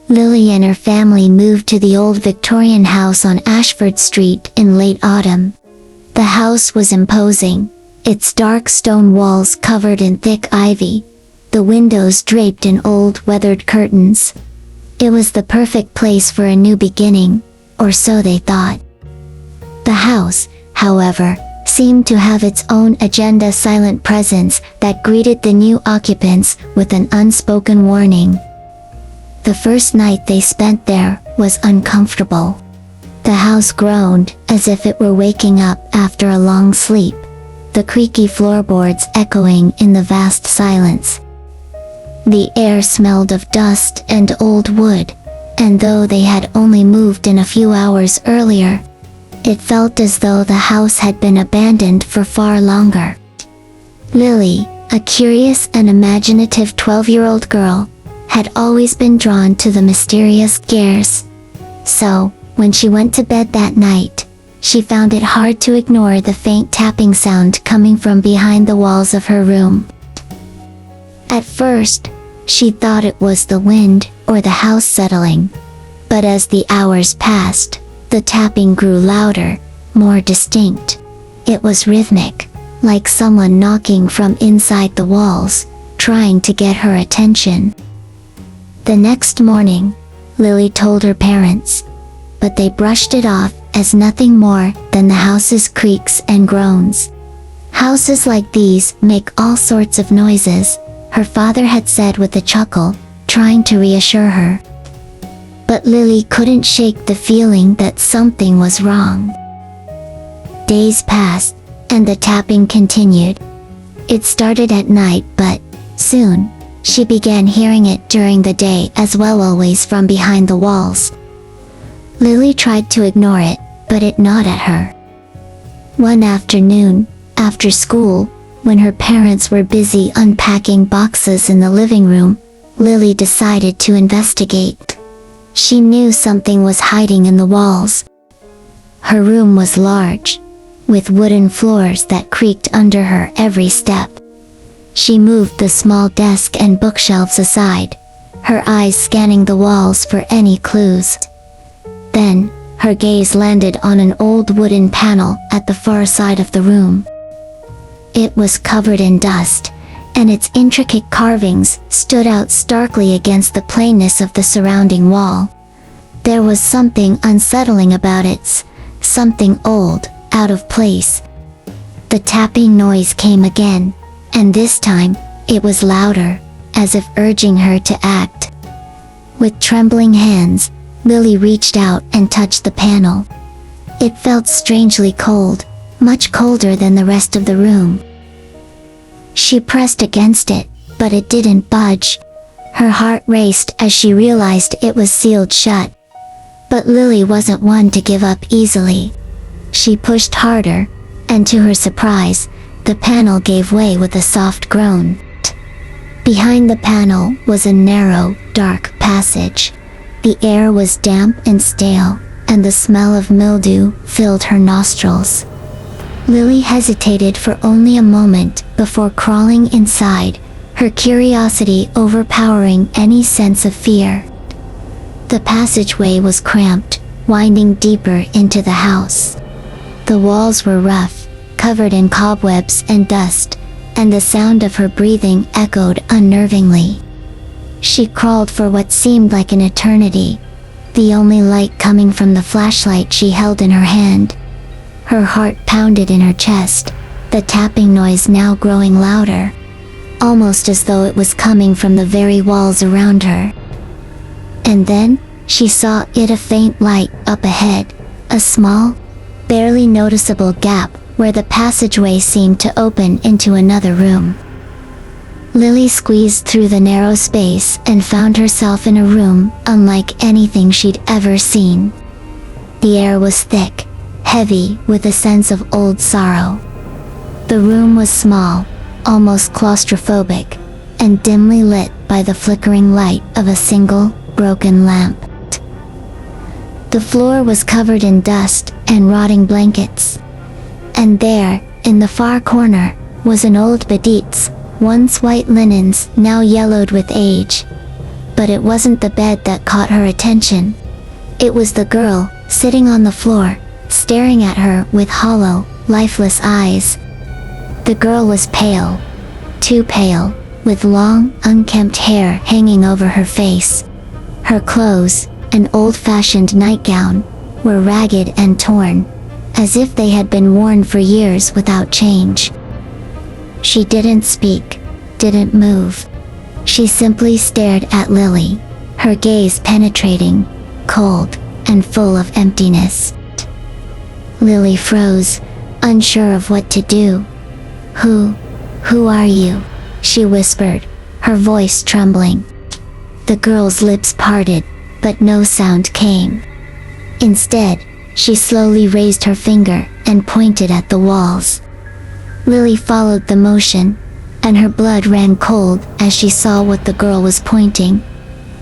Lily and her family moved to the old Victorian house on Ashford Street in late autumn. The house was imposing, its dark stone walls covered in thick ivy, the windows draped in old weathered curtains. It was the perfect place for a new beginning, or so they thought. The house, however, seemed to have its own agenda, silent presence that greeted the new occupants with an unspoken warning. The first night they spent there was uncomfortable. The house groaned as if it were waking up after a long sleep, the creaky floorboards echoing in the vast silence. The air smelled of dust and old wood, and though they had only moved in a few hours earlier, it felt as though the house had been abandoned for far longer. Lily, a curious and imaginative 12-year-old girl, had always been drawn to the mysterious scares. So, when she went to bed that night, she found it hard to ignore the faint tapping sound coming from behind the walls of her room. At first, she thought it was the wind or the house settling. But as the hours passed, the tapping grew louder, more distinct. It was rhythmic, like someone knocking from inside the walls, trying to get her attention. The next morning, Lily told her parents, but they brushed it off as nothing more than the house's creaks and groans. Houses like these make all sorts of noises, her father had said with a chuckle, trying to reassure her. But Lily couldn't shake the feeling that something was wrong. Days passed, and the tapping continued. It started at night, but soon, she began hearing it during the day as well, always from behind the walls. Lily tried to ignore it, but it gnawed at her. One afternoon, after school, when her parents were busy unpacking boxes in the living room, Lily decided to investigate. She knew something was hiding in the walls. Her room was large, with wooden floors that creaked under her every step. She moved the small desk and bookshelves aside, her eyes scanning the walls for any clues. Then, her gaze landed on an old wooden panel at the far side of the room. It was covered in dust, and its intricate carvings stood out starkly against the plainness of the surrounding wall. There was something unsettling about it, something old, out of place. The tapping noise came again, and this time, it was louder, as if urging her to act. With trembling hands, Lily reached out and touched the panel. It felt strangely cold, much colder than the rest of the room. She pressed against it, but it didn't budge. Her heart raced as she realized it was sealed shut. But Lily wasn't one to give up easily. She pushed harder, and to her surprise, the panel gave way with a soft groan. Behind the panel was a narrow, dark passage. The air was damp and stale, and the smell of mildew filled her nostrils. Lily hesitated for only a moment before crawling inside, her curiosity overpowering any sense of fear. The passageway was cramped, winding deeper into the house. The walls were rough, covered in cobwebs and dust, and the sound of her breathing echoed unnervingly. She crawled for what seemed like an eternity, the only light coming from the flashlight she held in her hand. Her heart pounded in her chest, the tapping noise now growing louder, almost as though it was coming from the very walls around her. And then, she saw a faint light up ahead, a small, barely noticeable gap where the passageway seemed to open into another room. Lily squeezed through the narrow space and found herself in a room unlike anything she'd ever seen. The air was thick, heavy with a sense of old sorrow. The room was small, almost claustrophobic, and dimly lit by the flickering light of a single, broken lamp. The floor was covered in dust and rotting blankets. And there, in the far corner, was an old bedits, once white linens now yellowed with age. But it wasn't the bed that caught her attention. It was the girl, sitting on the floor, staring at her with hollow, lifeless eyes. The girl was pale. Too pale, with long, unkempt hair hanging over her face. Her clothes, an old-fashioned nightgown, were ragged and torn, as if they had been worn for years without change. She didn't speak, didn't move. She simply stared at Lily, her gaze penetrating, cold, and full of emptiness. Lily froze, unsure of what to do. Who are you?" she whispered, her voice trembling. The girl's lips parted, but no sound came. Instead, she slowly raised her finger and pointed at the walls. Lily followed the motion, and her blood ran cold as she saw what the girl was pointing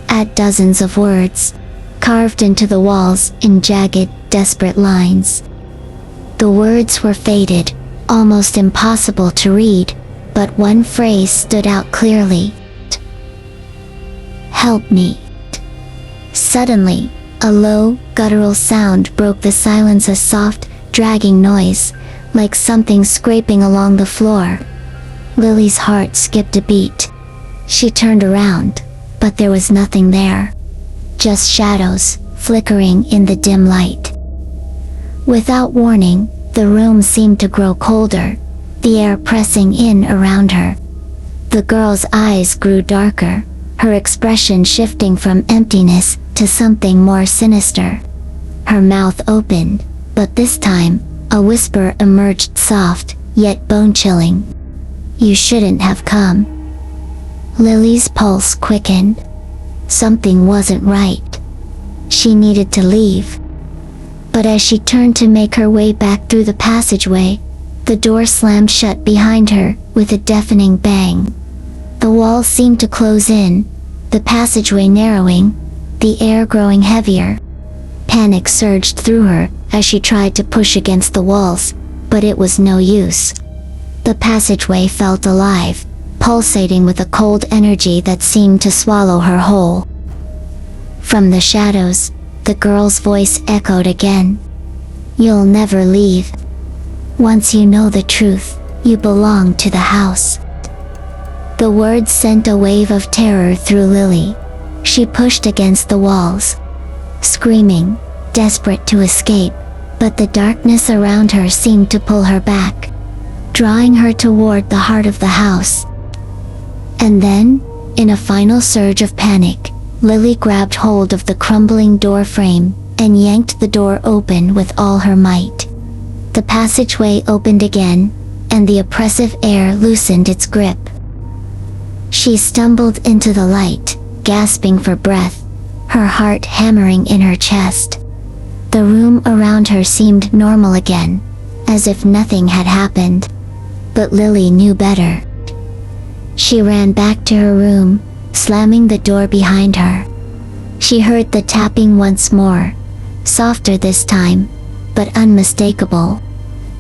at: dozens of words, carved into the walls in jagged, desperate lines. The words were faded, almost impossible to read, but one phrase stood out clearly. "Help me." Suddenly, a low, guttural sound broke the silence, a soft, dragging noise, like something scraping along the floor. Lily's heart skipped a beat. She turned around, but there was nothing there. Just shadows, flickering in the dim light. Without warning, the room seemed to grow colder, the air pressing in around her. The girl's eyes grew darker, her expression shifting from emptiness to something more sinister. Her mouth opened, but this time, a whisper emerged, soft, yet bone-chilling. "You shouldn't have come." Lily's pulse quickened. Something wasn't right. She needed to leave. But as she turned to make her way back through the passageway, the door slammed shut behind her with a deafening bang. The walls seemed to close in, the passageway narrowing, the air growing heavier. Panic surged through her as she tried to push against the walls, but it was no use. The passageway felt alive, pulsating with a cold energy that seemed to swallow her whole. From the shadows, the girl's voice echoed again. "You'll never leave. Once you know the truth, you belong to the house." The words sent a wave of terror through Lily. She pushed against the walls, screaming, desperate to escape, but the darkness around her seemed to pull her back, drawing her toward the heart of the house. And then, in a final surge of panic, Lily grabbed hold of the crumbling door frame and yanked the door open with all her might. The passageway opened again, and the oppressive air loosened its grip. She stumbled into the light, gasping for breath, her heart hammering in her chest. The room around her seemed normal again, as if nothing had happened. But Lily knew better. She ran back to her room, slamming the door behind her. She heard the tapping once more, softer this time, but unmistakable.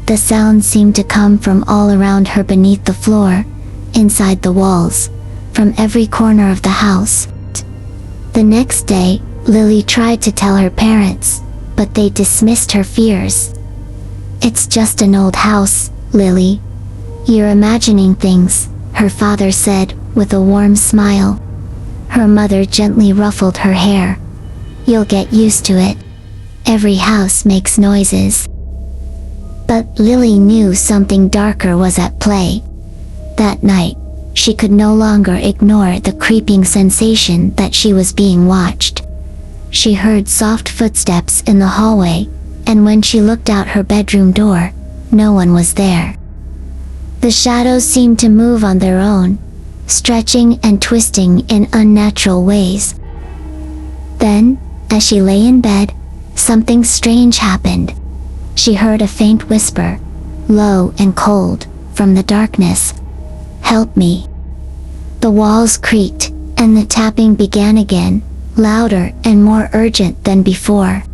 The sound seemed to come from all around her, beneath the floor, inside the walls, from every corner of the house. The next day, Lily tried to tell her parents, but they dismissed her fears. "It's just an old house, Lily. You're imagining things," her father said, with a warm smile. Her mother gently ruffled her hair. "You'll get used to it. Every house makes noises." But Lily knew something darker was at play. That night, she could no longer ignore the creeping sensation that she was being watched. She heard soft footsteps in the hallway, and when she looked out her bedroom door, no one was there. The shadows seemed to move on their own, stretching and twisting in unnatural ways. Then, as she lay in bed, something strange happened. She heard a faint whisper, low and cold, from the darkness. "Help me." The walls creaked, and the tapping began again, louder and more urgent than before.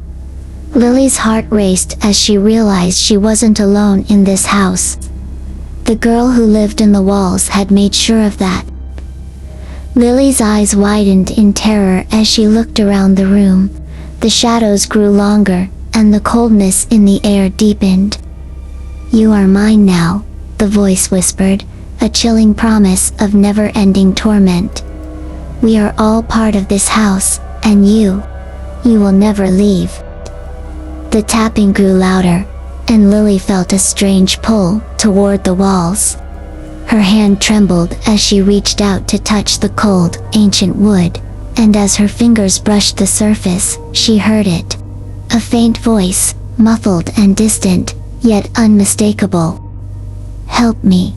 Lily's heart raced as she realized she wasn't alone in this house. The girl who lived in the walls had made sure of that. Lily's eyes widened in terror as she looked around the room. The shadows grew longer, and the coldness in the air deepened. "You are mine now," the voice whispered, a chilling promise of never-ending torment. "We are all part of this house, and you will never leave." The tapping grew louder, and Lily felt a strange pull toward the walls. Her hand trembled as she reached out to touch the cold, ancient wood, and as her fingers brushed the surface, she heard it. A faint voice, muffled and distant, yet unmistakable. "Help me."